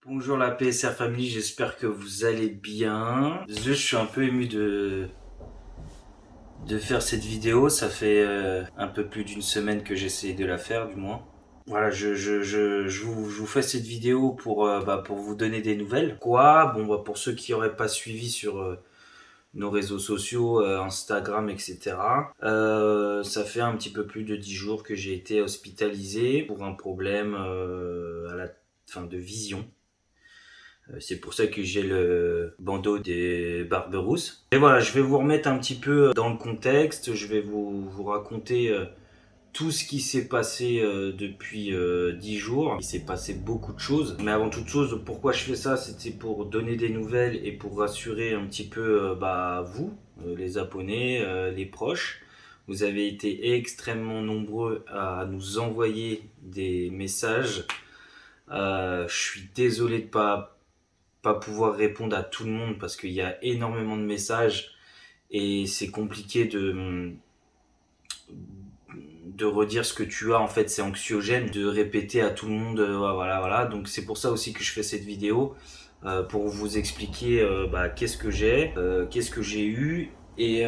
Bonjour la PSR Family, j'espère que vous allez bien. Désolé, je suis un peu ému de faire cette vidéo. Ça fait un peu plus d'une semaine que j'essaie de la faire, du moins. Voilà, je vous fais cette vidéo pour vous donner des nouvelles. Pour ceux qui n'auraient pas suivi sur nos réseaux sociaux, Instagram, etc. Ça fait un petit peu plus de 10 jours que j'ai été hospitalisé pour un problème de vision. C'est pour ça que j'ai le bandeau des Barberousse. Et voilà, je vais vous remettre un petit peu dans le contexte. Je vais vous raconter tout ce qui s'est passé depuis 10 jours. Il s'est passé beaucoup de choses. Mais avant toute chose, pourquoi je fais ça? C'était pour donner des nouvelles et pour rassurer un petit peu vous, les abonnés, les proches. Vous avez été extrêmement nombreux à nous envoyer des messages. Je suis désolé de pas pouvoir répondre à tout le monde parce qu'il y a énormément de messages et c'est compliqué de redire ce que tu as. En fait, c'est anxiogène de répéter à tout le monde voilà. Donc c'est pour ça aussi que je fais cette vidéo, pour vous expliquer qu'est-ce que j'ai eu et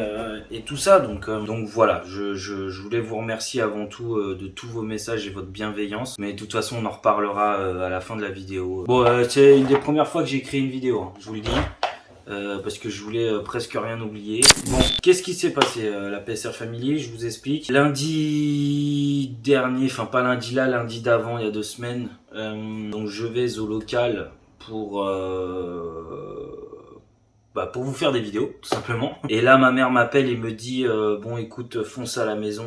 tout ça. Donc voilà, je voulais vous remercier avant tout de tous vos messages et votre bienveillance. Mais de toute façon, on en reparlera à la fin de la vidéo. C'est une des premières fois que j'ai créé une vidéo, hein, je vous le dis. Parce que je voulais presque rien oublier. Bon, qu'est-ce qui s'est passé la PSR Family? Je vous explique. Lundi dernier, enfin pas lundi là, lundi d'avant, il y a 2 semaines, donc je vais au local pour vous faire des vidéos, tout simplement. Et là, ma mère m'appelle et me dit bon, écoute, fonce à la maison.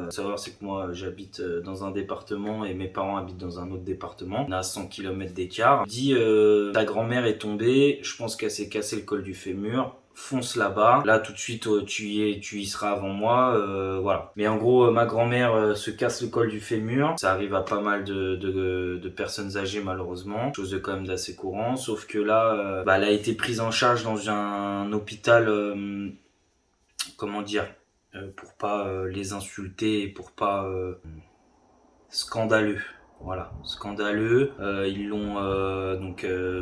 Savoir, c'est que moi, j'habite dans un département et mes parents habitent dans un autre département. On a 100 km d'écart. Il dit ta grand-mère est tombée. Je pense qu'elle s'est cassé le col du fémur. Fonce là-bas. Là, tout de suite, tu y seras avant moi. Voilà. Mais en gros, ma grand-mère se casse le col du fémur. Ça arrive à pas mal de personnes âgées, malheureusement. Chose de quand même d'assez courant. Sauf que là, elle a été prise en charge dans un hôpital, comment dire, pour pas les insulter et pour pas scandaleux. Voilà, scandaleux. Ils l'ont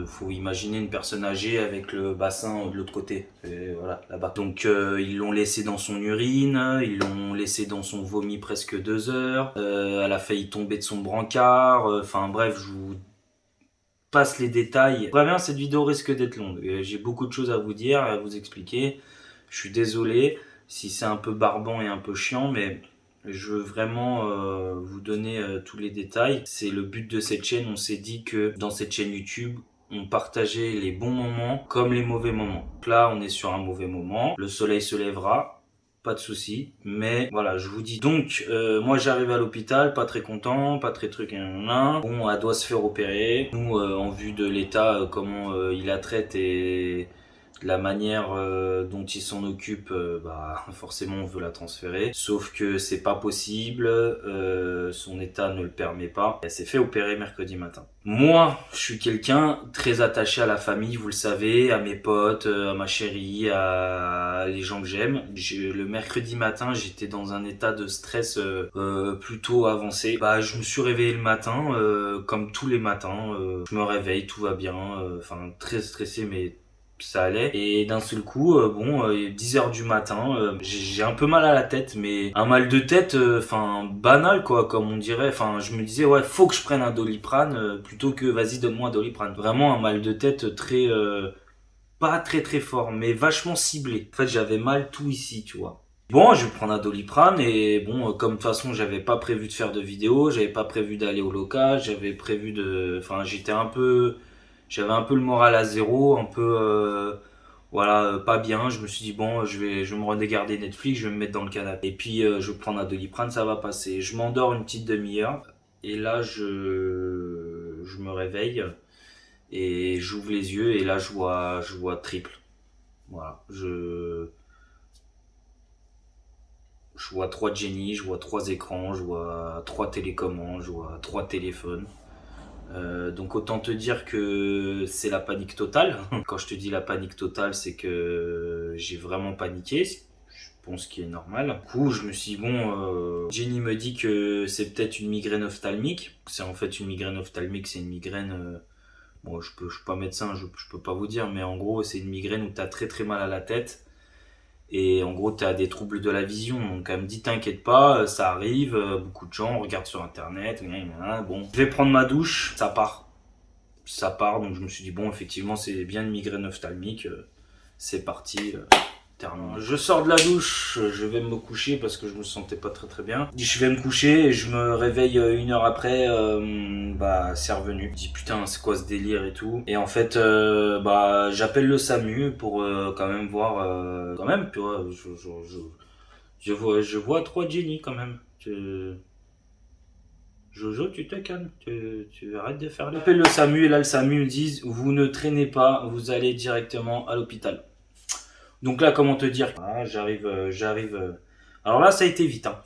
faut imaginer une personne âgée avec le bassin de l'autre côté. Et voilà, là-bas. Donc ils l'ont laissé dans son urine, ils l'ont laissé dans son vomi presque 2 heures. Elle a failli tomber de son brancard. Enfin bref, je vous passe les détails. Vraiment, cette vidéo risque d'être longue. J'ai beaucoup de choses à vous dire, à vous expliquer. Je suis désolé si c'est un peu barbant et un peu chiant, mais je veux vraiment vous donner tous les détails. C'est le but de cette chaîne. On s'est dit que dans cette chaîne YouTube, on partageait les bons moments comme les mauvais moments. Donc là, on est sur un mauvais moment. Le soleil se lèvera. Pas de souci, mais voilà, je vous dis. Donc, moi j'arrive à l'hôpital, pas très content, pas très truc, bon, elle doit se faire opérer. Nous, en vue de l'état, comment il la traite et de la manière dont il s'en occupe, forcément on veut la transférer. Sauf que c'est pas possible, son état ne le permet pas. Elle s'est fait opérer mercredi matin. Moi, je suis quelqu'un très attaché à la famille, vous le savez, à mes potes, à ma chérie, à les gens que j'aime. Le mercredi matin, j'étais dans un état de stress plutôt avancé. Je me suis réveillé le matin, comme tous les matins. Je me réveille, tout va bien. Très stressé, mais ça allait. Et d'un seul coup, 10 heures du matin, j'ai un peu mal à la tête, mais un mal de tête, banal quoi, comme on dirait. Enfin, je me disais ouais, faut que je prenne un Doliprane plutôt que vas-y donne-moi un Doliprane. Vraiment un mal de tête pas très très fort, mais vachement ciblé. En fait, j'avais mal tout ici, tu vois. Bon, je vais prendre un Doliprane et bon, comme de toute façon, j'avais pas prévu de faire de vidéo, j'avais pas prévu d'aller au local, j'avais un peu le moral à zéro, un peu, pas bien. Je me suis dit bon, je vais me regarder Netflix, je vais me mettre dans le canapé. Et puis, je vais prendre un Doliprane, ça va passer. Je m'endors une petite demi-heure et là, je me réveille et j'ouvre les yeux et là, je vois triple. Voilà, je vois 3 Jenny, je vois 3 écrans, je vois 3 télécommandes, je vois 3 téléphones. Donc autant te dire que c'est la panique totale. Quand je te dis la panique totale, c'est que j'ai vraiment paniqué. Je pense qu'il est normal. Du coup, je me suis dit, bon, Jenny me dit que c'est peut-être une migraine ophtalmique. C'est en fait une migraine ophtalmique, c'est une migraine Bon, je suis pas médecin, je peux pas vous dire, mais en gros, c'est une migraine où tu as très très mal à la tête. Et en gros, tu as des troubles de la vision. Donc, elle me dit, t'inquiète pas, ça arrive, beaucoup de gens regardent sur internet. Bon, je vais prendre ma douche, ça part. Ça part, donc je me suis dit, bon, effectivement, c'est bien une migraine ophtalmique. C'est parti. Terminé. Je sors de la douche, je vais me coucher parce que je me sentais pas très très bien. Je vais me coucher et je me réveille 1 heure après, c'est revenu. Je dis putain c'est quoi ce délire et tout. Et en fait j'appelle le SAMU pour quand même voir, quand même tu vois, je vois 3 Jenny quand même. Jojo, tu te calmes, tu arrêtes de faire les... J'appelle le SAMU et là le SAMU me dit vous ne traînez pas, vous allez directement à l'hôpital. Donc là, comment te dire, j'arrive. Alors là, ça a été vite. Hein.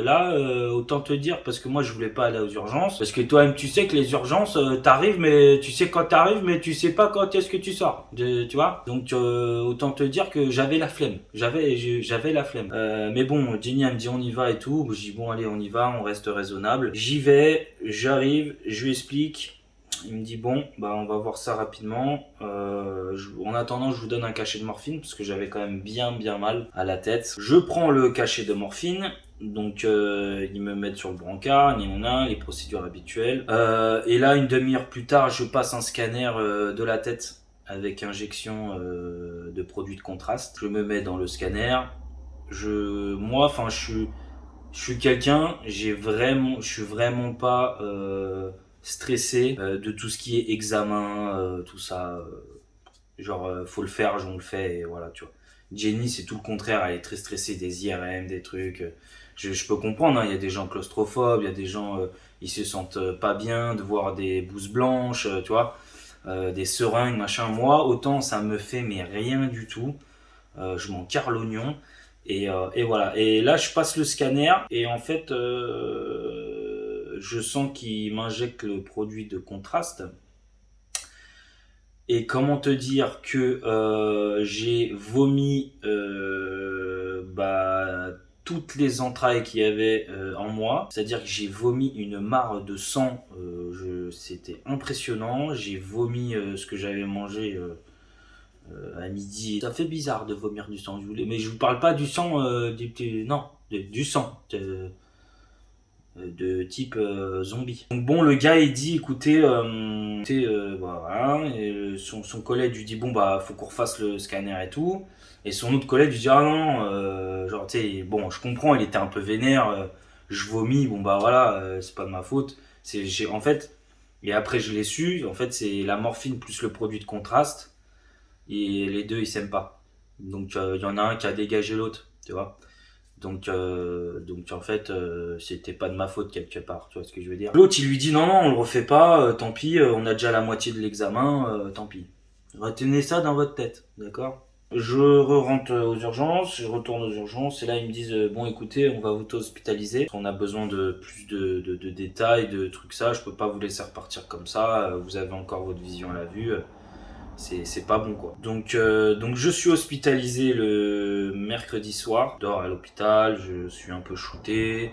Là, autant te dire, parce que moi, je voulais pas aller aux urgences. Parce que toi-même, tu sais que les urgences, t'arrives, mais tu sais quand t'arrives, mais tu sais pas quand est-ce que tu sors. Tu vois. Donc, autant te dire que j'avais la flemme. J'avais la flemme. Mais bon, Jenny, elle me dit on y va et tout. Je dis bon, allez, on y va, on reste raisonnable. J'y vais, j'arrive, je lui explique. Il me dit bon, on va voir ça rapidement. En attendant, je vous donne un cachet de morphine parce que j'avais quand même bien mal à la tête. Je prends le cachet de morphine. Donc ils me mettent sur le brancard, les procédures habituelles. Et là, une demi-heure plus tard, je passe un scanner de la tête avec injection de produits de contraste. Je me mets dans le scanner. Je suis quelqu'un, je suis vraiment pas stressé de tout ce qui est examen, tout ça. Faut le faire, on le fait, et voilà, tu vois. Jenny, c'est tout le contraire, elle est très stressée des IRM, des trucs. Je peux comprendre, hein, il y a des gens claustrophobes, il y a des gens, ils se sentent pas bien de voir des bouses blanches, tu vois, des seringues, machin. Moi, autant ça me fait, mais rien du tout. Je m'en carre l'oignon. Et voilà. Et là, je passe le scanner et en fait, je sens qu'il m'injecte le produit de contraste. Et comment te dire que j'ai vomi toutes les entrailles qu'il y avait en moi. C'est-à-dire que j'ai vomi une mare de sang. C'était impressionnant. J'ai vomi ce que j'avais mangé à midi. Ça fait bizarre de vomir du sang. Mais je vous parle pas du sang, du sang. De type zombie. Donc bon, le gars il dit écoutez, voilà, et son collègue lui dit bon faut qu'on refasse le scanner et tout, et son autre collègue lui dit ah non, genre tu sais, bon je comprends, il était un peu vénère, je vomis, voilà, c'est pas de ma faute, en fait, et après je l'ai su, en fait c'est la morphine plus le produit de contraste, et les deux ils s'aiment pas, donc il y en a un qui a dégagé l'autre, tu vois. Donc en fait, c'était pas de ma faute quelque part, tu vois ce que je veux dire. L'autre il lui dit non, on le refait pas, tant pis, on a déjà la moitié de l'examen, tant pis. Retenez ça dans votre tête, d'accord? Je rentre aux urgences, je retourne aux urgences et là ils me disent bon écoutez, on va vous hospitaliser. On a besoin de plus de détails, de trucs ça, je peux pas vous laisser repartir comme ça, vous avez encore votre vision à la vue. C'est pas bon quoi. Donc je suis hospitalisé le mercredi soir, je dors à l'hôpital, je suis un peu shooté,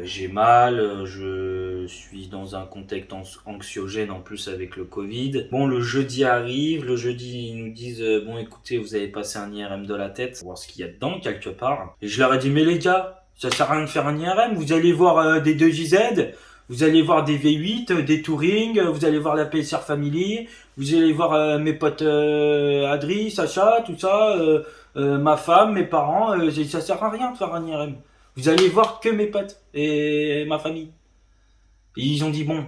j'ai mal, je suis dans un contexte anxiogène en plus avec le Covid. Bon, le jeudi arrive, le jeudi ils nous disent bon écoutez, vous avez passé un IRM de la tête, pour voir ce qu'il y a dedans quelque part. Et je leur ai dit mais les gars, ça sert à rien de faire un IRM, vous allez voir des 2JZ, vous allez voir des V8, des Touring, vous allez voir la PSR Family, vous allez voir mes potes Adri, Sacha, tout ça, ma femme, mes parents, ça sert à rien de faire un IRM. Vous allez voir que mes potes et ma famille. Et ils ont dit bon,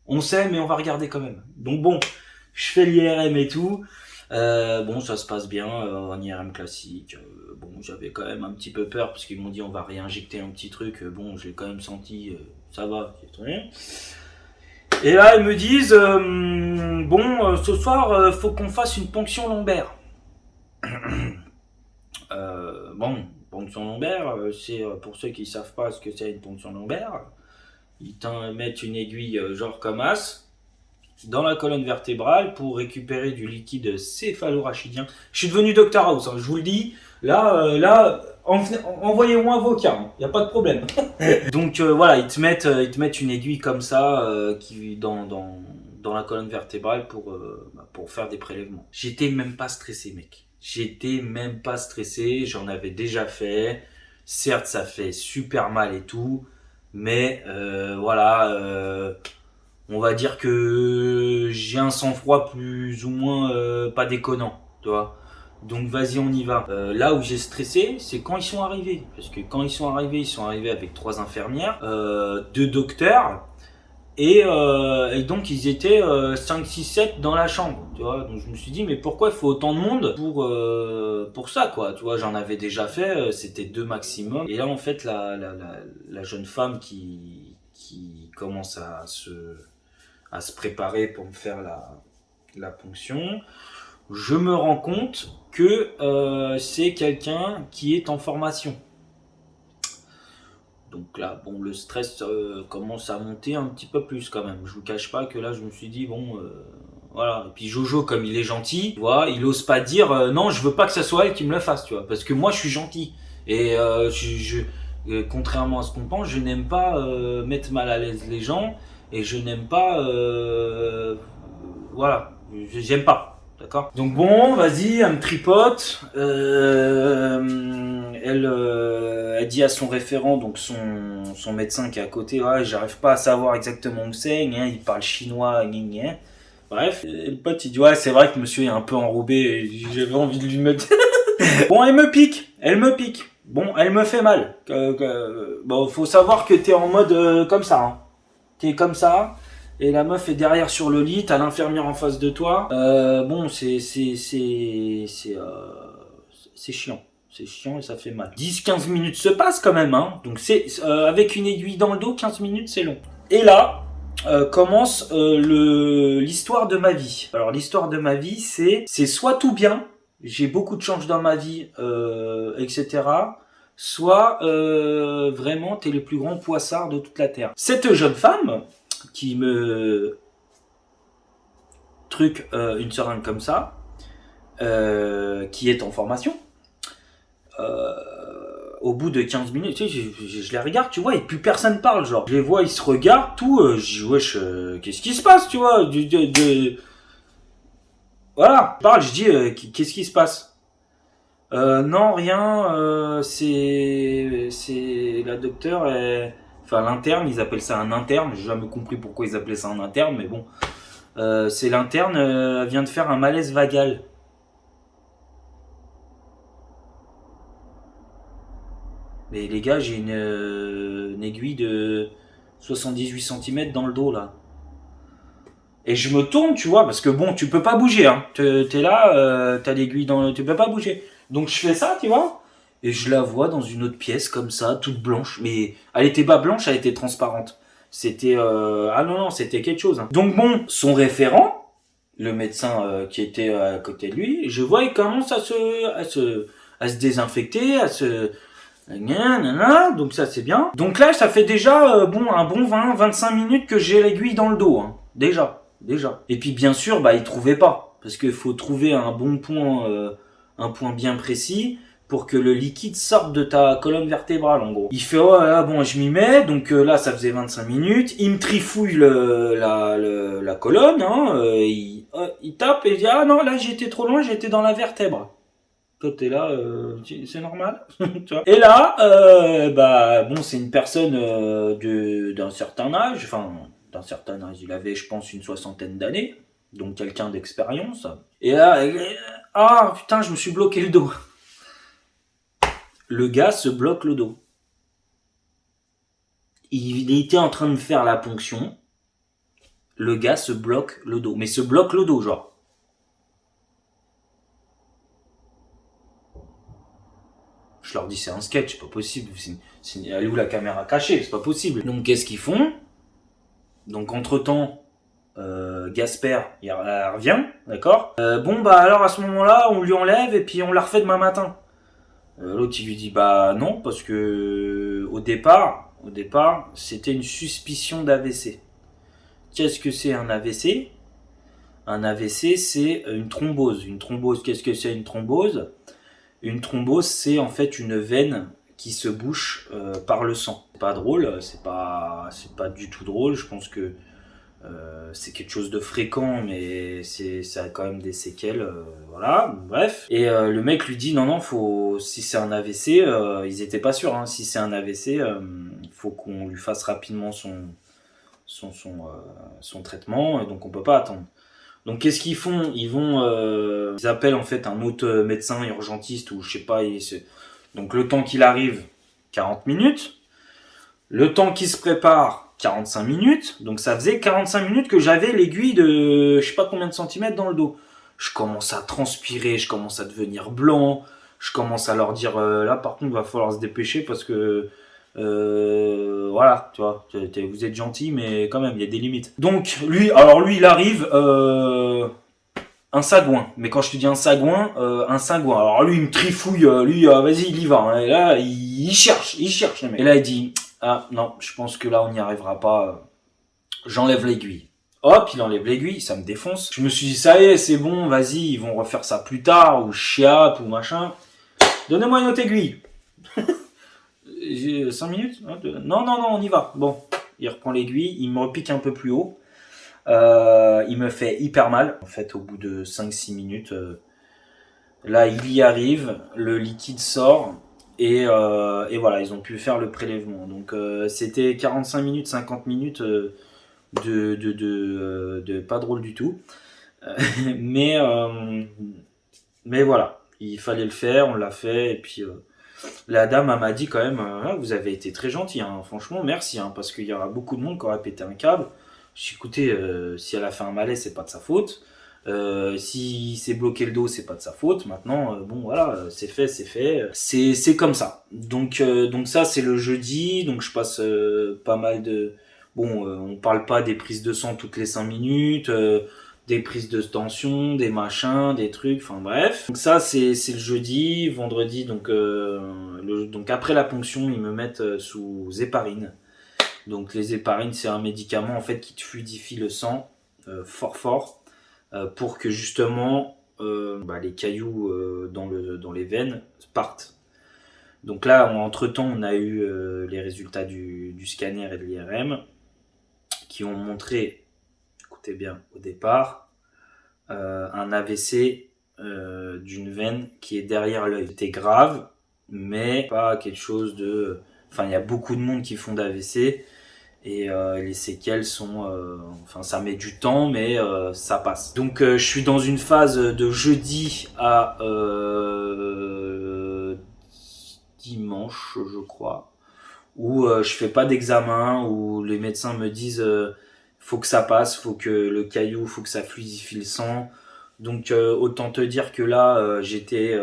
on sait mais on va regarder quand même. Donc bon, je fais l'IRM et tout. Bon, ça se passe bien, un IRM classique. Bon, j'avais quand même un petit peu peur parce qu'ils m'ont dit on va réinjecter un petit truc. Bon, j'ai quand même senti, ça va, c'est très bien. Et là, ils me disent ce soir, faut qu'on fasse une ponction lombaire. Ponction lombaire, c'est pour ceux qui savent pas ce que c'est une ponction lombaire. Ils mettent une aiguille genre comme as dans la colonne vertébrale pour récupérer du liquide céphalorachidien. Je suis devenu Dr House, hein, je vous le dis. Là, envoyez-moi vos cas, il n'y a pas de problème. Donc voilà, ils te mettent une aiguille comme ça qui dans dans la colonne vertébrale pour faire des prélèvements. J'étais même pas stressé, mec. J'étais même pas stressé, j'en avais déjà fait. Certes, ça fait super mal et tout, mais voilà, on va dire que j'ai un sang-froid plus ou moins pas déconnant, tu vois. Donc vas-y, on y va. Là où j'ai stressé, c'est quand ils sont arrivés. Parce que quand ils sont arrivés avec 3 infirmières, 2 docteurs, et donc ils étaient 5, 6, 7 dans la chambre, tu vois. Donc je me suis dit, mais pourquoi il faut autant de monde pour ça, quoi. Tu vois, j'en avais déjà fait, c'était 2 maximum. Et là, en fait, la jeune femme qui commence à se préparer pour me faire la ponction, je me rends compte que c'est quelqu'un qui est en formation. Donc là, bon, le stress commence à monter un petit peu plus quand même. Je vous cache pas que là, je me suis dit, bon, voilà. Et puis Jojo, comme il est gentil, tu vois, il ose pas dire, non, je veux pas que ça soit elle qui me le fasse, tu vois. Parce que moi, je suis gentil. Et contrairement à ce qu'on pense, je n'aime pas mettre mal à l'aise les gens. Et je n'aime pas... voilà, j'aime pas. D'accord. Donc bon, vas-y, elle me tripote. Elle dit à son référent, donc son médecin qui est à côté, ouais, j'arrive pas à savoir exactement où c'est, il parle chinois, gna. Bref, et le pote il dit, ouais, c'est vrai que monsieur est un peu enrobé, j'avais envie de lui mettre... Bon, elle me pique. Bon, elle me fait mal. Bon, faut savoir que t'es en mode comme ça. Hein. T'es comme ça. Et la meuf est derrière sur le lit, t'as l'infirmière en face de toi. Bon, c'est chiant. C'est chiant et ça fait mal. 10-15 minutes se passent quand même, hein. Donc avec une aiguille dans le dos, 15 minutes c'est long. Et là, commence l'histoire de ma vie. Alors l'histoire de ma vie, c'est soit tout bien, j'ai beaucoup de chance dans ma vie, etc. Soit vraiment t'es le plus grand poissard de toute la Terre. Cette jeune femme qui me truc une seringue comme ça, qui est en formation, au bout de 15 minutes, tu sais, je les regarde, tu vois, et plus personne parle, genre. Je les vois, ils se regardent, tout, je dis, wesh, qu'est-ce qui se passe, tu vois, voilà, je parle, je dis, qu'est-ce qui se passe? Non, rien, c'est la docteure, enfin l'interne, ils appellent ça un interne, j'ai jamais compris pourquoi ils appelaient ça un interne, mais bon, c'est l'interne, elle vient de faire un malaise vagal. Mais les gars, j'ai une aiguille de 78 cm dans le dos là. Et je me tourne, tu vois, parce que bon, tu peux pas bouger, hein. T'es là, t'as l'aiguille dans le... Tu peux pas bouger. Donc je fais ça, tu vois, et je la vois dans une autre pièce comme ça, toute blanche. Mais elle était pas blanche, elle était transparente. C'était... Ah non, c'était quelque chose. Hein. Donc bon, son référent, le médecin qui était à côté de lui, je vois, il commence à se désinfecter, à se... Donc ça c'est bien. Donc là ça fait déjà un bon 20-25 minutes que j'ai l'aiguille dans le dos. Hein. Déjà. Et puis bien sûr, il trouvait pas. Parce qu'il faut trouver un bon point, un point bien précis pour que le liquide sorte de ta colonne vertébrale en gros. Il fait oh là bon je m'y mets, donc là ça faisait 25 minutes. Il me trifouille la colonne, hein, il tape et il dit ah non là j'étais trop loin, j'étais dans la vertèbre. Toi t'es là, c'est normal. Tu vois. Et là, bon c'est une personne d'un certain âge, il avait je pense une 60aine d'années, donc quelqu'un d'expérience. Et là, ah putain je me suis bloqué le dos. Le gars se bloque le dos. Il était en train de me faire la ponction. Le gars se bloque le dos, mais se bloque le dos genre. Je leur dis c'est un sketch, c'est pas possible. Elle est où la caméra cachée? C'est pas possible. Donc qu'est-ce qu'ils font? Donc entre temps, Gasper il revient, d'accord. Bon alors à ce moment-là, on lui enlève et puis on la refait demain matin. L'autre il lui dit non parce que au départ c'était une suspicion d'AVC. Qu'est-ce que c'est un AVC? Un AVC c'est une thrombose. Une thrombose, qu'est-ce que c'est une thrombose? Une thrombose, c'est en fait une veine qui se bouche par le sang. C'est pas drôle, c'est pas du tout drôle. Je pense que C'est quelque chose de fréquent, mais ça a quand même des séquelles, voilà, bref. Et le mec lui dit non, si c'est un AVC, ils étaient pas sûrs, hein, si c'est un AVC, il faut qu'on lui fasse rapidement son traitement, et donc on peut pas attendre. Donc qu'est-ce qu'ils font? Ils appellent en fait un autre médecin urgentiste ou je sais pas. Donc le temps qu'il arrive, 40 minutes. Le temps qu'il se prépare, 45 minutes. Donc ça faisait 45 minutes que j'avais l'aiguille de je sais pas combien de centimètres dans le dos. Je commence à transpirer, je commence à devenir blanc. Je commence à leur dire là par contre il va falloir se dépêcher parce que voilà, tu vois, vous êtes gentil, mais quand même, il y a des limites. Donc, lui, il arrive, un sagouin. Mais quand je te dis un sagouin. Alors lui, il me trifouille, vas-y, il y va. Hein. Et là, il cherche, le mec. Et là, il dit, ah non, je pense que là, on n'y arrivera pas. J'enlève l'aiguille. Hop, il enlève l'aiguille, ça me défonce. Je me suis dit, ça y est, c'est bon, vas-y, ils vont refaire ça plus tard, ou chiape, ou machin. Donnez-moi une autre aiguille. J'ai 5 minutes. Non, on y va. Bon, il reprend l'aiguille, il me repique un peu plus haut. Il me fait hyper mal. En fait, au bout de 5-6 minutes, là, il y arrive, le liquide sort. Et voilà, ils ont pu faire le prélèvement. Donc, c'était 45 minutes, 50 minutes de pas drôle du tout. mais voilà, il fallait le faire, on l'a fait. Et puis, la dame elle m'a dit quand même, vous avez été très gentil, hein, franchement, merci, hein, parce qu'il y aura beaucoup de monde qui aura pété un câble. Je suis écoutez, si elle a fait un malaise, c'est pas de sa faute. Si c'est bloqué le dos, c'est pas de sa faute. Maintenant, bon voilà, c'est fait, c'est comme ça. Donc ça c'est le jeudi, donc je passe pas mal de. Bon, on parle pas des prises de sang toutes les 5 minutes. Des prises de tension, des machins, des trucs, enfin bref. Donc ça c'est le jeudi, vendredi donc donc après la ponction ils me mettent sous héparine. Donc les héparines c'est un médicament en fait qui te fluidifie le sang fort pour que justement les cailloux dans les veines partent. Donc là entre temps on a eu les résultats du scanner et de l'IRM qui ont montré, écoutez bien, au départ, un AVC d'une veine qui est derrière l'œil. C'était grave, mais pas quelque chose de. Enfin, il y a beaucoup de monde qui font d'AVC et les séquelles sont. Enfin, ça met du temps, mais ça passe. Donc, je suis dans une phase de jeudi à dimanche, je crois, où je fais pas d'examen, où les médecins me disent faut que ça passe, faut que le caillou, faut que ça fluidifie le sang. Donc autant te dire que là j'étais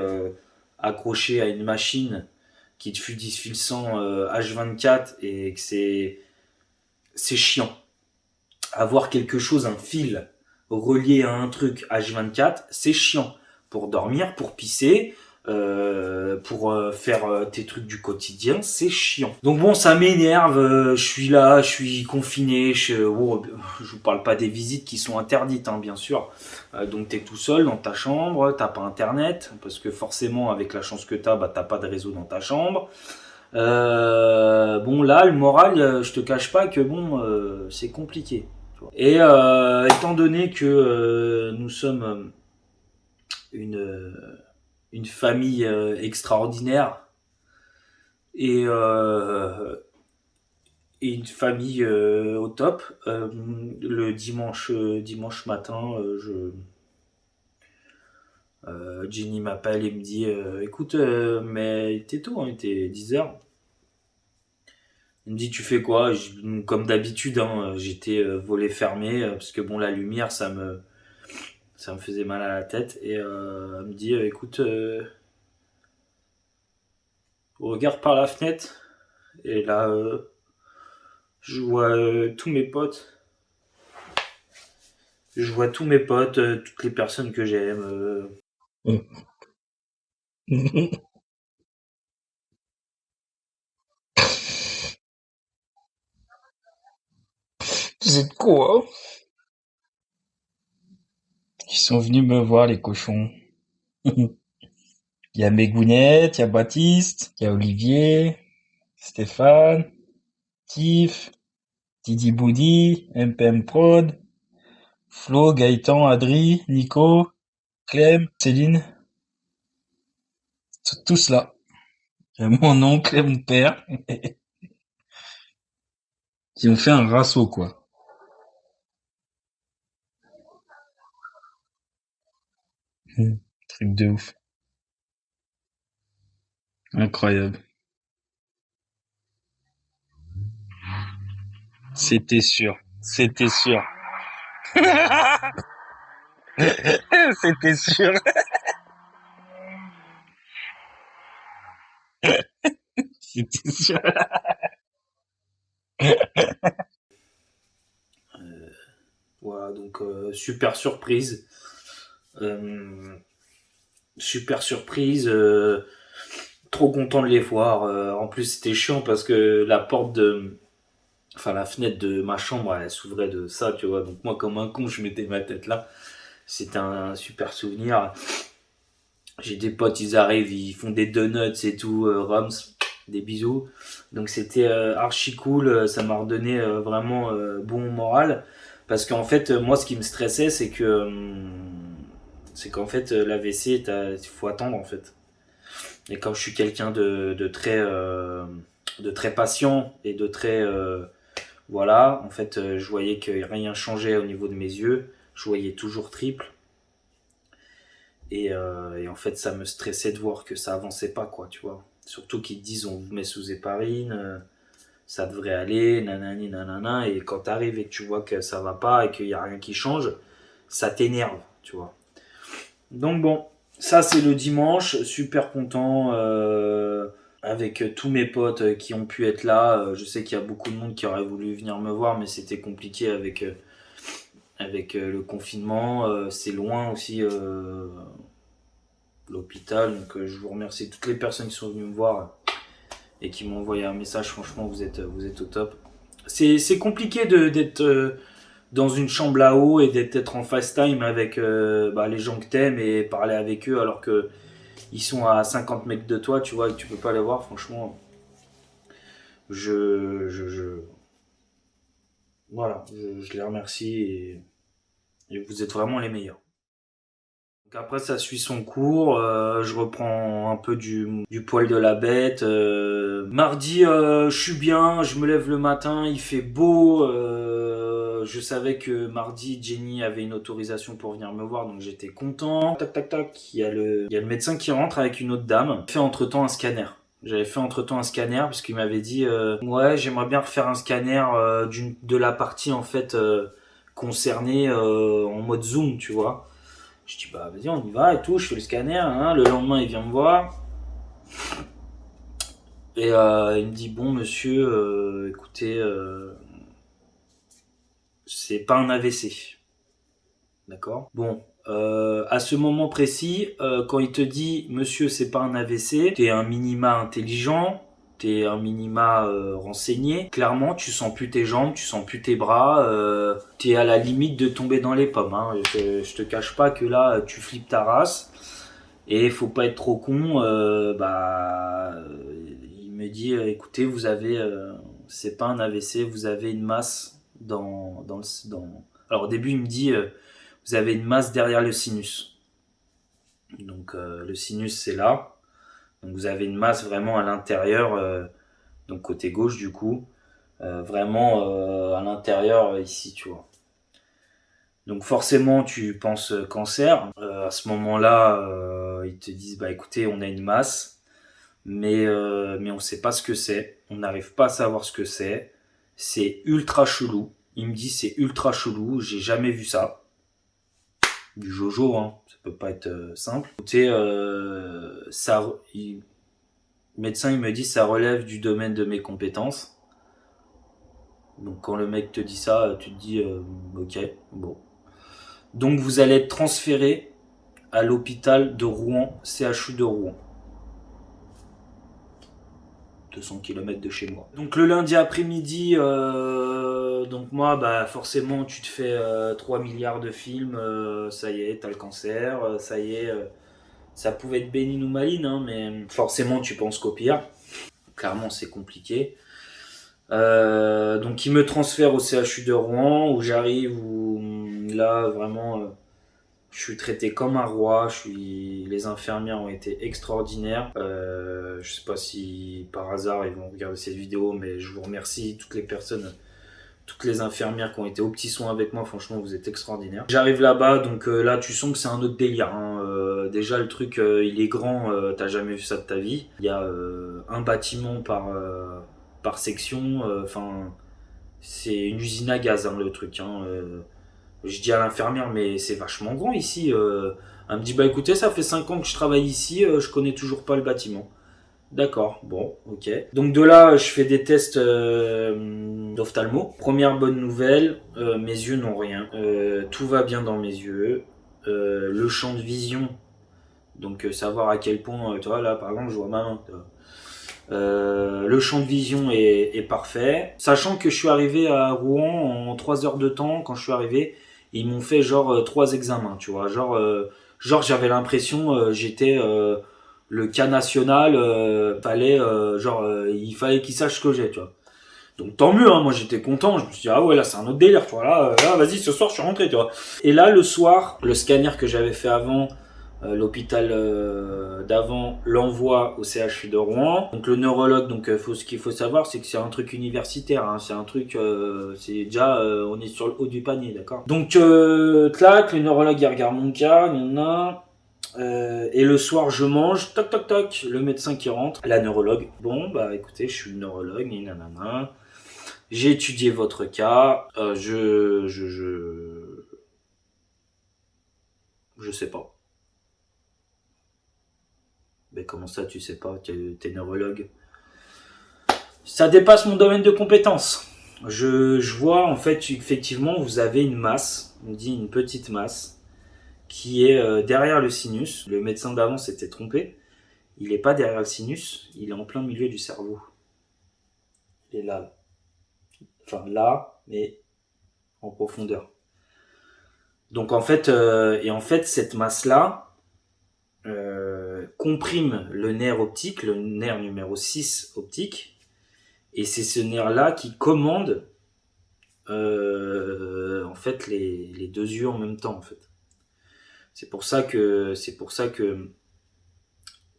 accroché à une machine qui te fluidifie le sang H24 et que c'est chiant. Avoir quelque chose, un fil relié à un truc H24, c'est chiant pour dormir, pour pisser. Pour faire tes trucs du quotidien, c'est chiant. Donc bon, ça m'énerve, je suis là, je suis confiné, je vous parle pas des visites qui sont interdites, hein, bien sûr. Donc t'es tout seul dans ta chambre, t'as pas internet, parce que forcément, avec la chance que t'as pas de réseau dans ta chambre. Bon là, le moral, je te cache pas que bon, c'est compliqué. Et étant donné que nous sommes une famille extraordinaire et une famille au top. Le dimanche matin, Jenny m'appelle et me dit écoute, mais t'es tôt, hein, il était 10h. Il me dit tu fais quoi? Comme d'habitude, hein, j'étais volet fermé parce que bon, la lumière ça me faisait mal à la tête et elle me dit écoute, regarde par la fenêtre et là je vois tous mes potes. Je vois tous mes potes, toutes les personnes que j'aime. C'est quoi? Ils sont venus me voir, les cochons. Il y a Mégounette, il y a Baptiste, il y a Olivier, Stéphane, Tiff, Didi Boudi, MPM Prod, Flo, Gaëtan, Adri, Nico, Clem, Céline, tous là. Mon oncle et mon père qui ont fait un rasso quoi. Truc de ouf. Incroyable. C'était sûr. C'était sûr. C'était sûr. C'était sûr. Voilà, donc super surprise. Euh, super surprise. Trop content de les voir. En plus, c'était chiant parce que la porte de. Enfin, la fenêtre de ma chambre, elle s'ouvrait de ça, tu vois. Donc, moi, comme un con, je mettais ma tête là. C'était un super souvenir. J'ai des potes, ils arrivent, ils font des donuts et tout, Roms, des bisous. Donc c'était archi cool, ça m'a redonné vraiment bon moral. Parce qu'en fait, moi, ce qui me stressait, c'est qu'en fait, l'AVC, il faut attendre en fait. Et comme je suis quelqu'un de très patient et de très voilà, en fait, je voyais que rien changeait au niveau de mes yeux. Je voyais toujours triple. Et en fait, ça me stressait de voir que ça avançait pas, quoi, tu vois. Surtout qu'ils te disent on vous met sous héparine, ça devrait aller, nanani nanana. Et quand t'arrives et que tu vois que ça va pas et qu'il y a rien qui change, ça t'énerve, tu vois. Donc bon, ça c'est le dimanche, super content avec tous mes potes qui ont pu être là. Je sais qu'il y a beaucoup de monde qui aurait voulu venir me voir, mais c'était compliqué avec le confinement. C'est loin aussi l'hôpital. Donc je vous remercie toutes les personnes qui sont venues me voir et qui m'ont envoyé un message. Franchement, vous êtes au top. C'est compliqué d'être dans une chambre là-haut et d'être en FaceTime avec les gens que t'aimes et parler avec eux alors que ils sont à 50 mètres de toi, tu vois, et que tu peux pas les voir. Franchement, je voilà, je les remercie et vous êtes vraiment les meilleurs. Donc après, ça suit son cours. Je reprends un peu du poil de la bête. Mardi, je suis bien. Je me lève le matin. Il fait beau. Je savais que mardi, Jenny avait une autorisation pour venir me voir, donc j'étais content. Tac, tac, tac. Il y a le médecin qui rentre avec une autre dame. Fait entre-temps un scanner. J'avais fait entre-temps un scanner parce qu'il m'avait dit ouais, j'aimerais bien refaire un scanner de la partie en fait concernée en mode zoom, tu vois. Je dis bah vas-y on y va et tout, je fais le scanner, hein. Le lendemain il vient me voir et il me dit bon monsieur, écoutez, c'est pas un AVC, d'accord. Bon, à ce moment précis, quand il te dit monsieur c'est pas un AVC, t'es un minima intelligent, t'es un minima renseigné. Clairement, tu sens plus tes jambes, tu sens plus tes bras, t'es à la limite de tomber dans les pommes. Hein. Je te cache pas que là, tu flippes ta race. Et il faut pas être trop con. Il me dit, écoutez, c'est pas un AVC, vous avez une masse dans. Alors au début, il me dit, vous avez une masse derrière le sinus. Donc le sinus, c'est là. Donc vous avez une masse vraiment à l'intérieur, donc côté gauche du coup, vraiment à l'intérieur ici, tu vois. Donc forcément, tu penses cancer. À ce moment-là, ils te disent, bah écoutez, on a une masse, mais on ne sait pas ce que c'est. On n'arrive pas à savoir ce que c'est. C'est ultra chelou. Il me dit, c'est ultra chelou. J'ai jamais vu ça. Du Jojo, hein. Ça peut pas être simple. Écoutez, le médecin, il me dit, ça relève du domaine de mes compétences. Donc quand le mec te dit ça, tu te dis, ok, bon. Donc vous allez être transféré à l'hôpital de Rouen, CHU de Rouen. 200 km de chez moi. Donc le lundi après-midi, donc moi, bah forcément, tu te fais 3 milliards de films, ça y est, t'as le cancer, ça y est, ça pouvait être bénin ou maline, hein, mais forcément, tu penses qu'au pire. Clairement, c'est compliqué. Donc il me transfère au CHU de Rouen où j'arrive, où là vraiment je suis traité comme un roi. Les infirmières ont été extraordinaires. Je sais pas si par hasard ils vont regarder cette vidéo, mais je vous remercie toutes les personnes, toutes les infirmières qui ont été aux petits soins avec moi. Franchement, vous êtes extraordinaires. J'arrive là-bas, donc là tu sens que c'est un autre délire, hein. Déjà le truc il est grand, t'as jamais vu ça de ta vie. Il y a un bâtiment par section. Enfin, c'est une usine à gaz, hein, le truc, hein. Je dis à l'infirmière, mais c'est vachement grand ici. Elle me dit, bah écoutez, ça fait 5 ans que je travaille ici, je connais toujours pas le bâtiment. D'accord, bon, ok. Donc de là, je fais des tests d'ophtalmo. Première bonne nouvelle, mes yeux n'ont rien. Tout va bien dans mes yeux. Le champ de vision, donc savoir à quel point, tu vois, là par exemple, je vois ma main. Le champ de vision est parfait. Sachant que je suis arrivé à Rouen en 3 heures de temps, quand je suis arrivé, ils m'ont fait genre 3 examens, tu vois. Genre j'avais l'impression, j'étais le cas national, il fallait qu'ils sachent ce que j'ai, tu vois. Donc tant mieux, hein, moi j'étais content, je me suis dit, ah ouais, là c'est un autre délire, tu vois, là vas-y, ce soir je suis rentré, tu vois. Et là, le soir, le scanner que j'avais fait avant, l'hôpital d'avant l'envoie au CHU de Rouen. Donc le neurologue, donc ce qu'il faut savoir, c'est que c'est un truc universitaire, hein, c'est un truc, c'est déjà, on est sur le haut du panier, d'accord. Donc clac, le neurologue il regarde mon cas, et le soir je mange, toc toc toc, le médecin qui rentre, la neurologue. Bon bah écoutez, je suis le neurologue, nanana. J'ai étudié votre cas, je sais pas. Mais comment ça, tu sais pas, t'es neurologue? Ça dépasse mon domaine de compétences. Je vois, en fait, effectivement, vous avez une masse, on dit une petite masse, qui est derrière le sinus. Le médecin d'avant s'était trompé. Il n'est pas derrière le sinus, il est en plein milieu du cerveau. Il est là. Enfin, là, mais en profondeur. Donc, en fait, cette masse-là, comprime le nerf optique, le nerf numéro 6 optique, et c'est ce nerf-là qui commande en fait les deux yeux en même temps, en fait. C'est pour ça que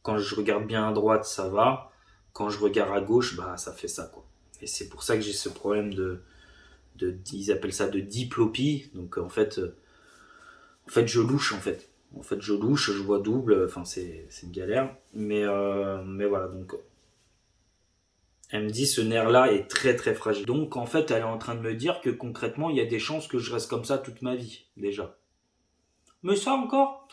quand je regarde bien à droite, ça va. Quand je regarde à gauche, bah ça fait ça, quoi. Et c'est pour ça que j'ai ce problème ils appellent ça de diplopie. Donc en fait je louche, en fait. En fait, je louche, je vois double, enfin c'est une galère. Mais voilà, donc elle me dit ce nerf-là est très très fragile. Donc en fait, elle est en train de me dire que concrètement, il y a des chances que je reste comme ça toute ma vie, déjà. Mais ça encore,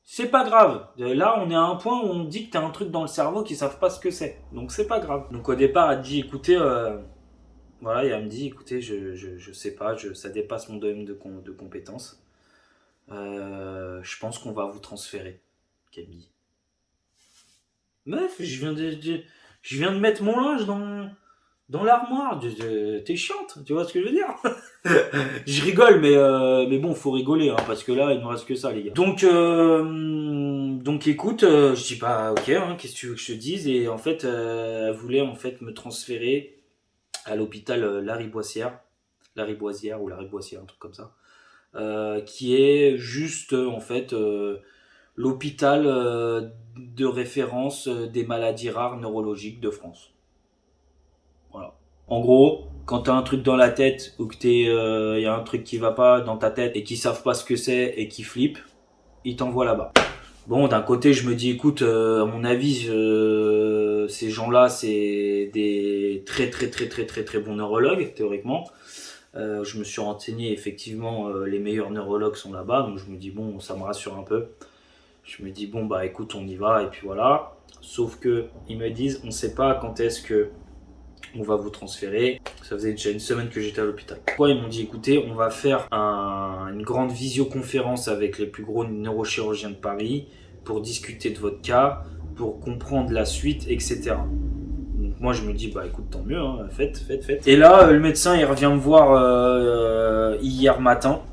c'est pas grave. Là, on est à un point où on me dit que t'as un truc dans le cerveau qu'ils savent pas ce que c'est. Donc c'est pas grave. Donc au départ, elle dit, écoutez, voilà, et elle me dit, écoutez, je sais pas, ça dépasse mon domaine de compétences. Je pense qu'on va vous transférer, qu'elle me dit. Meuf, je viens de mettre mon linge dans l'armoire. T'es chiante, tu vois ce que je veux dire? Je rigole, mais bon, faut rigoler, hein, parce que là, il ne reste que ça, les gars. Donc écoute, je dis bah ok, hein, qu'est-ce que tu veux que je te dise? Et en fait, elle voulait en fait me transférer à l'hôpital Lariboisière, ou Lariboisière, un truc comme ça, qui est juste en fait l'hôpital de référence des maladies rares neurologiques de France. Voilà. En gros, quand t'as un truc dans la tête ou que y a un truc qui va pas dans ta tête et qu'ils savent pas ce que c'est et qu'ils flippent, ils t'envoient là-bas. Bon, d'un côté, je me dis, écoute, à mon avis, ces gens-là, c'est des très très très très très très bons neurologues, théoriquement. Je me suis renseigné, effectivement, les meilleurs neurologues sont là-bas, donc je me dis, bon, ça me rassure un peu. Je me dis, bon, bah écoute, on y va, et puis voilà. Sauf que ils me disent, on sait pas quand est-ce que on va vous transférer. Ça faisait déjà une semaine que j'étais à l'hôpital. Ils m'ont dit, écoutez, on va faire une grande visioconférence avec les plus gros neurochirurgiens de Paris pour discuter de votre cas, pour comprendre la suite, etc. Donc moi je me dis, bah écoute, tant mieux, hein, faites. Et là, le médecin il revient me voir hier matin,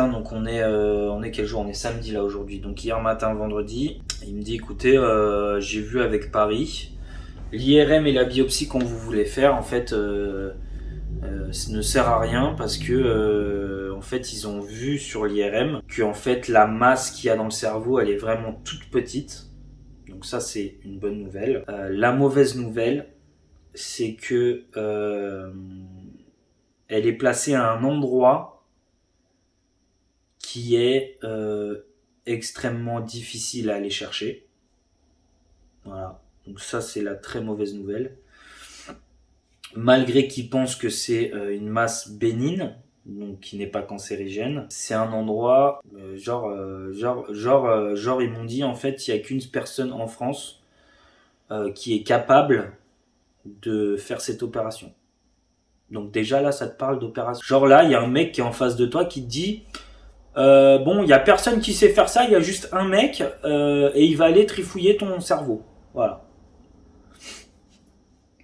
donc on est quel jour? On est samedi là aujourd'hui, donc hier matin, vendredi, il me dit, écoutez, j'ai vu avec Paris, l'IRM et la biopsie qu'on vous voulez faire, en fait, ne sert à rien parce que en fait ils ont vu sur l'IRM que en fait la masse qu'il y a dans le cerveau elle est vraiment toute petite, donc ça c'est une bonne nouvelle. La mauvaise nouvelle c'est que elle est placée à un endroit qui est extrêmement difficile à aller chercher, voilà, donc ça c'est la très mauvaise nouvelle. Malgré qu'ils pensent que c'est une masse bénigne, donc qui n'est pas cancérigène, c'est un endroit, genre ils m'ont dit en fait il n'y a qu'une personne en France qui est capable de faire cette opération. Donc déjà là ça te parle d'opération. Genre là il y a un mec qui est en face de toi qui te dit bon il y a personne qui sait faire ça, il y a juste un mec et il va aller trifouiller ton cerveau. Voilà.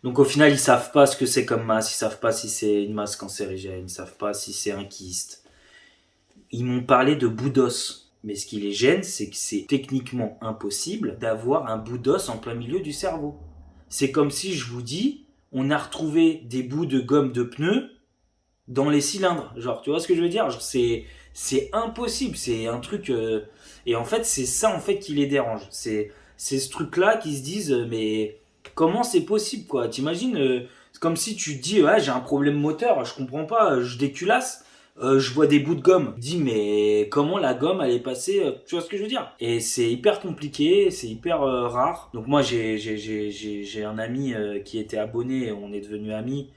Donc au final, ils savent pas ce que c'est comme masse, ils savent pas si c'est une masse cancérigène, ils savent pas si c'est un kyste. Ils m'ont parlé de bout d'os. Mais ce qui les gêne, c'est que c'est techniquement impossible d'avoir un bout d'os en plein milieu du cerveau. C'est comme si je vous dis, on a retrouvé des bouts de gomme de pneus dans les cylindres. Genre, tu vois ce que je veux dire? Genre, c'est impossible, c'est un truc... Et en fait, c'est ça en fait qui les dérange. C'est ce truc-là qui se disent, mais comment c'est possible, quoi? T'imagines, c'est comme si tu te dis, ouais, j'ai un problème moteur, je comprends pas, je déculasse, je vois des bouts de gomme. Je dis, mais comment la gomme elle est passée, tu vois ce que je veux dire? Et c'est hyper compliqué, c'est hyper rare. Donc moi, j'ai un ami qui était abonné, on est devenus amis,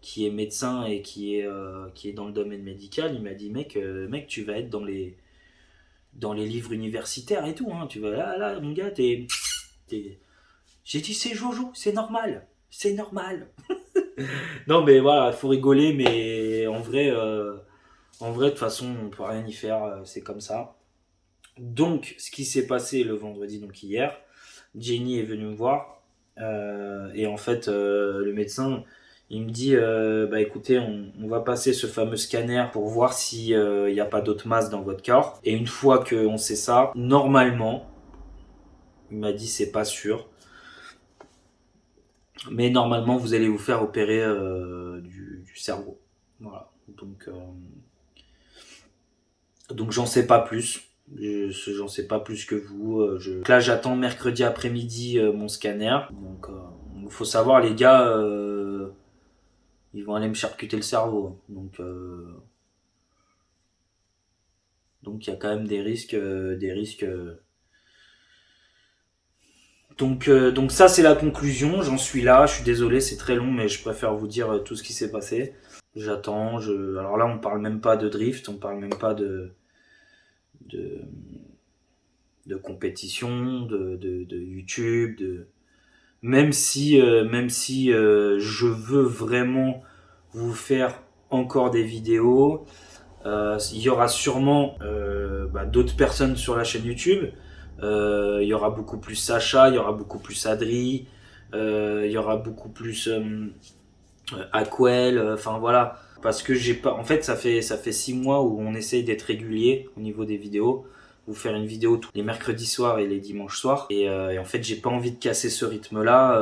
qui est médecin et qui est dans le domaine médical. Il m'a dit, mec, tu vas être dans les livres universitaires et tout, hein. Tu vas là, mon gars, t'es... J'ai dit, c'est Jojo, c'est normal. C'est normal. Non, mais voilà, faut rigoler, mais en vrai, de toute façon, on peut rien y faire, c'est comme ça. Donc, ce qui s'est passé le vendredi, donc hier, Jenny est venue me voir, et en fait, le médecin, il me dit, bah écoutez, on va passer ce fameux scanner pour voir s'il n'y a pas d'autre masse dans votre corps. Et une fois qu'on sait ça, normalement, il m'a dit c'est pas sûr, mais normalement vous allez vous faire opérer du cerveau. Voilà. Donc j'en sais pas plus. J'en sais pas plus que vous. Là j'attends mercredi après-midi mon scanner. Donc il faut savoir les gars, ils vont aller me charcuter le cerveau. Donc il y a quand même des risques, Donc ça c'est la conclusion. J'en suis là. Je suis désolé, c'est très long, mais je préfère vous dire tout ce qui s'est passé. J'attends. Alors là on parle même pas de drift, on parle même pas de, de compétition, de YouTube, même si je veux vraiment vous faire encore des vidéos, il y aura sûrement d'autres personnes sur la chaîne YouTube. Il y aura beaucoup plus Sacha, il y aura beaucoup plus Adri, il y aura beaucoup plus Aquel, enfin voilà. Parce que j'ai pas, en fait, ça fait 6 mois où on essaye d'être régulier au niveau des vidéos, vous faire une vidéo tous les mercredis soirs et les dimanches soirs. Et en fait, j'ai pas envie de casser ce rythme-là.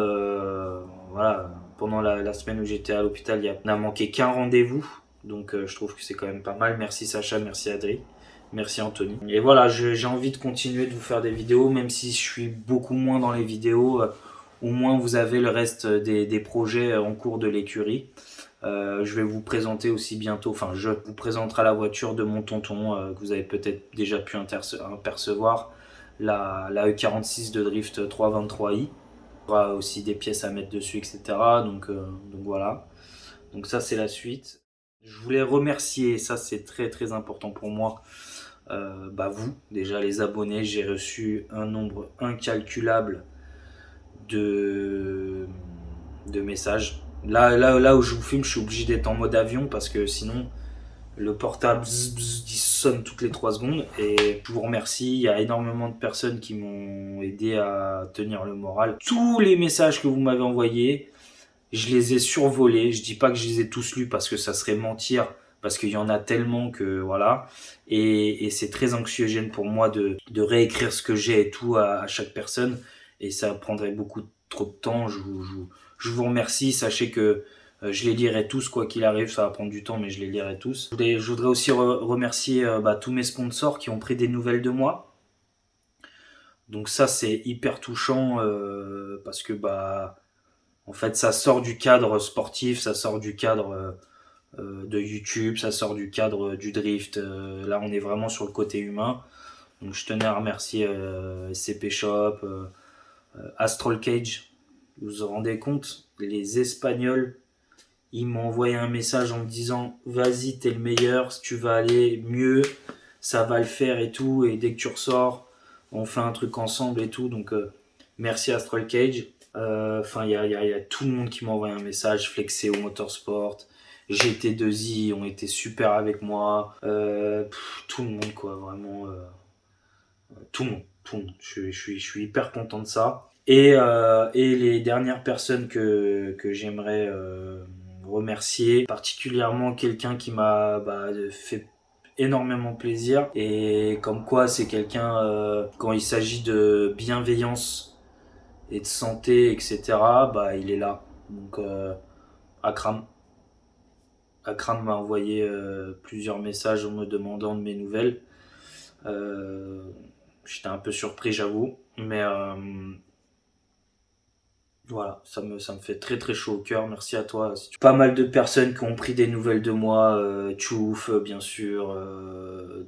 Voilà, pendant la semaine où j'étais à l'hôpital, il n'a manqué qu'un rendez-vous. Donc je trouve que c'est quand même pas mal. Merci Sacha, merci Adri, merci Anthony. Et voilà, j'ai envie de continuer de vous faire des vidéos, même si je suis beaucoup moins dans les vidéos. Au moins vous avez le reste des projets en cours de l'écurie. Je vais vous présenter aussi bientôt, enfin je vous présenterai la voiture de mon tonton que vous avez peut-être déjà pu apercevoir, la E46 de Drift 323i. Il y aura aussi des pièces à mettre dessus, etc. Donc voilà. Donc ça c'est la suite. Je voulais remercier, ça c'est très très important pour moi, vous, déjà les abonnés. J'ai reçu un nombre incalculable de messages. Là où je vous filme, je suis obligé d'être en mode avion parce que sinon le portable il sonne toutes les 3 secondes. Et je vous remercie, il y a énormément de personnes qui m'ont aidé à tenir le moral. Tous les messages que vous m'avez envoyés, je les ai survolés. Je dis pas que je les ai tous lus parce que ça serait mentir, parce qu'il y en a tellement que voilà. Et c'est très anxiogène pour moi de réécrire ce que j'ai et tout à chaque personne. Et ça prendrait beaucoup trop de temps. Je vous remercie. Sachez que je les lirai tous, quoi qu'il arrive. Ça va prendre du temps, mais je les lirai tous. Je voudrais aussi remercier tous mes sponsors qui ont pris des nouvelles de moi. Donc ça, c'est hyper touchant parce que en fait, ça sort du cadre sportif, ça sort du cadre de YouTube, ça sort du cadre du drift. Là, on est vraiment sur le côté humain. Donc je tenais à remercier SCP Shop, Astral Cage. Vous vous rendez compte, les Espagnols, ils m'ont envoyé un message en me disant vas-y, t'es le meilleur, si tu vas aller mieux, ça va le faire et tout. Et dès que tu ressors, on fait un truc ensemble et tout. Donc merci Astral Cage. Enfin, il y a tout le monde qui m'a envoyé un message. Flexeo Motorsport, GT2i ont été super avec moi. Tout le monde, quoi, vraiment. Tout le monde, tout le monde. Je suis hyper content de ça. Et les dernières personnes que j'aimerais remercier, particulièrement quelqu'un qui m'a fait énormément plaisir, et comme quoi c'est quelqu'un, quand il s'agit de bienveillance et de santé, etc., il est là. Donc Akram m'a envoyé plusieurs messages en me demandant de mes nouvelles. J'étais un peu surpris, j'avoue, mais voilà, ça me fait très très chaud au cœur. Merci à toi. Pas mal de personnes qui ont pris des nouvelles de moi, Tchouf, bien sûr,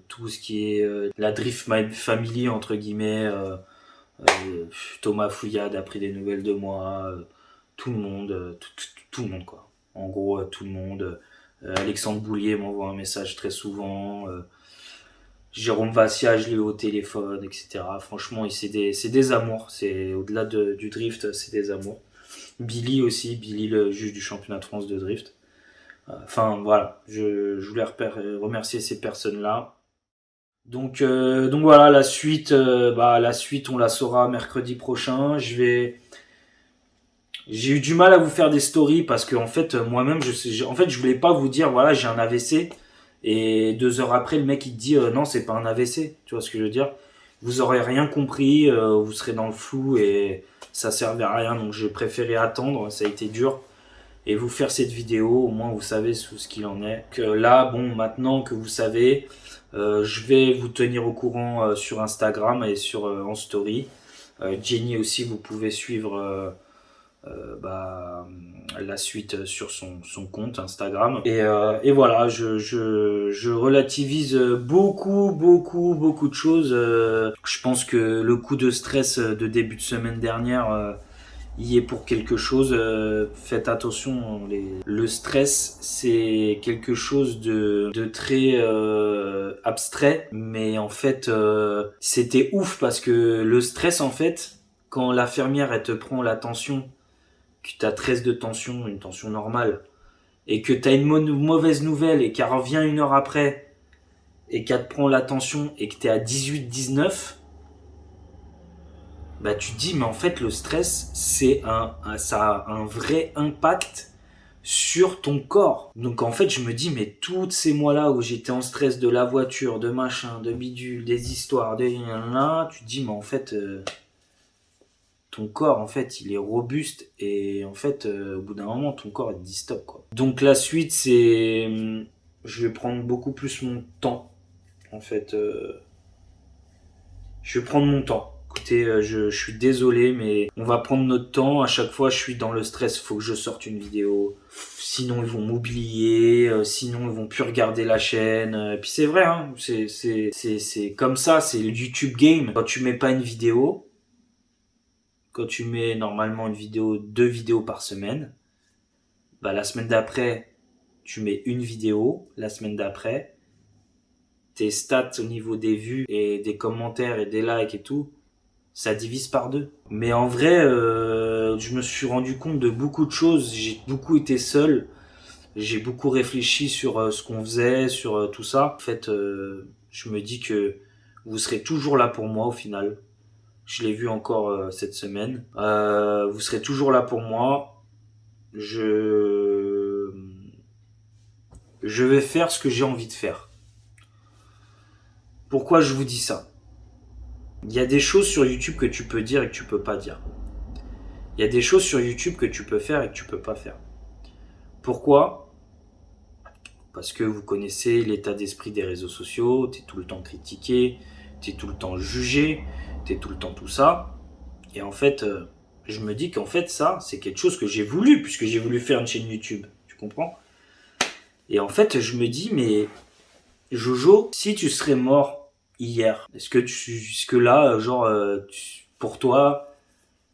tout ce qui est la Drift Family entre guillemets, Thomas Fouillade a pris des nouvelles de moi, tout le monde, tout le monde, quoi. En gros, tout le monde. Alexandre Boulier m'envoie un message très souvent. Jérôme Vassia, je l'ai eu au téléphone, etc. Franchement, c'est des amours. C'est au-delà du drift, c'est des amours. Billy aussi, Billy, le juge du championnat de France de drift. Enfin, voilà, je voulais remercier ces personnes-là. Donc voilà, la suite, on la saura mercredi prochain. J'ai eu du mal à vous faire des stories parce que en fait, moi-même, je voulais pas vous dire, voilà, j'ai un AVC. Et 2 heures après, le mec il te dit non, c'est pas un AVC. Tu vois ce que je veux dire? Vous aurez rien compris, vous serez dans le flou et ça servait à rien. Donc j'ai préféré attendre, ça a été dur, et vous faire cette vidéo. Au moins vous savez ce qu'il en est. Que là, bon, maintenant que vous savez, je vais vous tenir au courant sur Instagram et en story. Jenny aussi, vous pouvez suivre la suite sur son compte Instagram. Et voilà, je relativise beaucoup de choses. Je pense que le coup de stress de début de semaine dernière y est pour quelque chose. Faites attention, le stress c'est quelque chose de très abstrait, mais en fait c'était ouf parce que le stress, en fait, quand l'infirmière elle te prend la tension, que t'as 13 de tension, une tension normale, et que t'as une mauvaise nouvelle et qu'elle revient 1 heure après et qu'elle te prend la tension et que t'es à 18-19, tu te dis, mais en fait le stress ça a un vrai impact sur ton corps. Donc en fait je me dis, mais tous ces mois-là où j'étais en stress de la voiture, de machin, de bidule, des histoires, tu te dis, mais en fait ton corps, en fait, il est robuste, et en fait, au bout d'un moment, ton corps, il te dit stop, quoi. Donc la suite, c'est... Je vais prendre beaucoup plus mon temps, en fait. Je vais prendre mon temps. Écoutez, je suis désolé, mais on va prendre notre temps. À chaque fois, je suis dans le stress, faut que je sorte une vidéo. Sinon, ils vont m'oublier. Sinon, ils vont plus regarder la chaîne. Et puis c'est vrai, hein, c'est comme ça, c'est le YouTube game. Quand tu mets pas une vidéo... Quand tu mets normalement 2 vidéos par semaine, la semaine d'après, tu mets une vidéo. La semaine d'après, tes stats au niveau des vues et des commentaires et des likes et tout, ça divise par 2. Mais en vrai, je me suis rendu compte de beaucoup de choses. J'ai beaucoup été seul. J'ai beaucoup réfléchi sur ce qu'on faisait, sur tout ça. En fait, je me dis que vous serez toujours là pour moi au final. Je l'ai vu encore cette semaine. Vous serez toujours là pour moi. Je vais faire ce que j'ai envie de faire. Pourquoi je vous dis ça? Il y a des choses sur YouTube que tu peux dire et que tu peux pas dire. Il y a des choses sur YouTube que tu peux faire et que tu peux pas faire. Pourquoi ? Parce que vous connaissez l'état d'esprit des réseaux sociaux, t'es tout le temps critiqué, t'es tout le temps jugé, t'es tout le temps tout ça. Et en fait, je me dis qu'en fait, ça, c'est quelque chose que j'ai voulu, puisque j'ai voulu faire une chaîne YouTube. Tu comprends ? Et en fait, je me dis, mais Jojo, si tu serais mort hier, est-ce que là, genre, pour toi,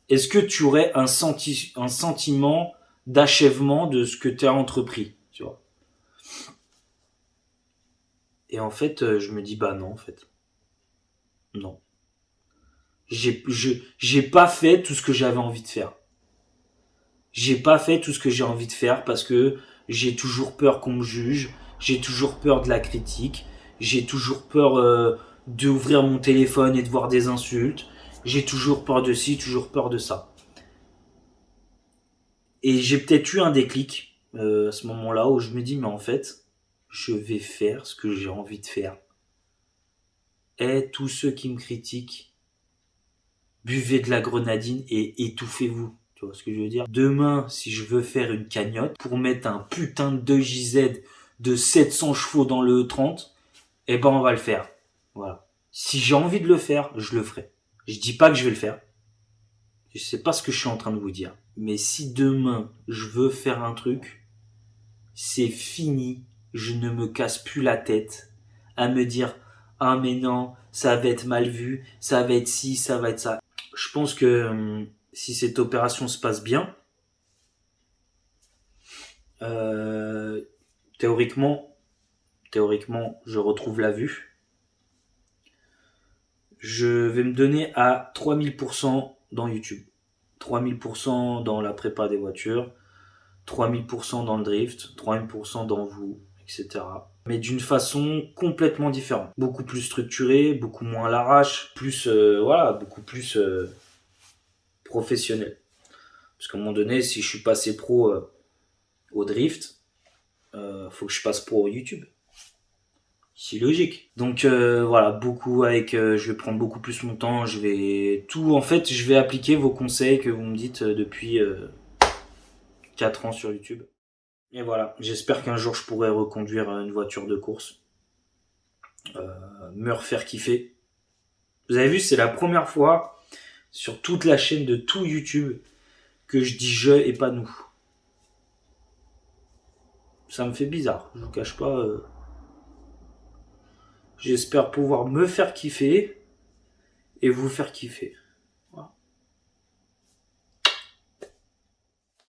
est-ce que tu aurais un sentiment d'achèvement de ce que tu as entrepris, tu vois ? Et en fait, je me dis, bah non, en fait. Non. J'ai pas fait tout ce que j'avais envie de faire. J'ai pas fait tout ce que j'ai envie de faire parce que j'ai toujours peur qu'on me juge, j'ai toujours peur de la critique, j'ai toujours peur d'ouvrir mon téléphone et de voir des insultes, j'ai toujours peur de ci, toujours peur de ça. Et j'ai peut-être eu un déclic à ce moment-là où je me dis, mais en fait, je vais faire ce que j'ai envie de faire. Et tous ceux qui me critiquent, buvez de la grenadine et étouffez-vous. Tu vois ce que je veux dire ? Demain, si je veux faire une cagnotte pour mettre un putain de 2JZ de 700 chevaux dans le E30, eh ben on va le faire. Voilà. Si j'ai envie de le faire, je le ferai. Je dis pas que je vais le faire. Je sais pas ce que je suis en train de vous dire. Mais si demain, je veux faire un truc, c'est fini. Je ne me casse plus la tête à me dire « Ah mais non, ça va être mal vu, ça va être ci, ça va être ça. » Je pense que si cette opération se passe bien, euh, théoriquement, je retrouve la vue. Je vais me donner à 3000% dans YouTube. 3000% dans la prépa des voitures, 3000% dans le drift, 3000% dans vous, etc. Mais d'une façon complètement différente. Beaucoup plus structurée, beaucoup moins à l'arrache, plus, beaucoup plus professionnel. Parce qu'à un moment donné, si je suis passé pro au drift, faut que je passe pro au YouTube. C'est logique. Donc voilà, je vais prendre beaucoup plus mon temps, je vais appliquer vos conseils que vous me dites depuis 4 ans sur YouTube. Et voilà, j'espère qu'un jour je pourrai reconduire une voiture de course, me refaire kiffer. Vous avez vu, c'est la première fois sur toute la chaîne de tout YouTube que je dis je et pas nous. Ça me fait bizarre, je vous cache pas. J'espère pouvoir me faire kiffer et vous faire kiffer.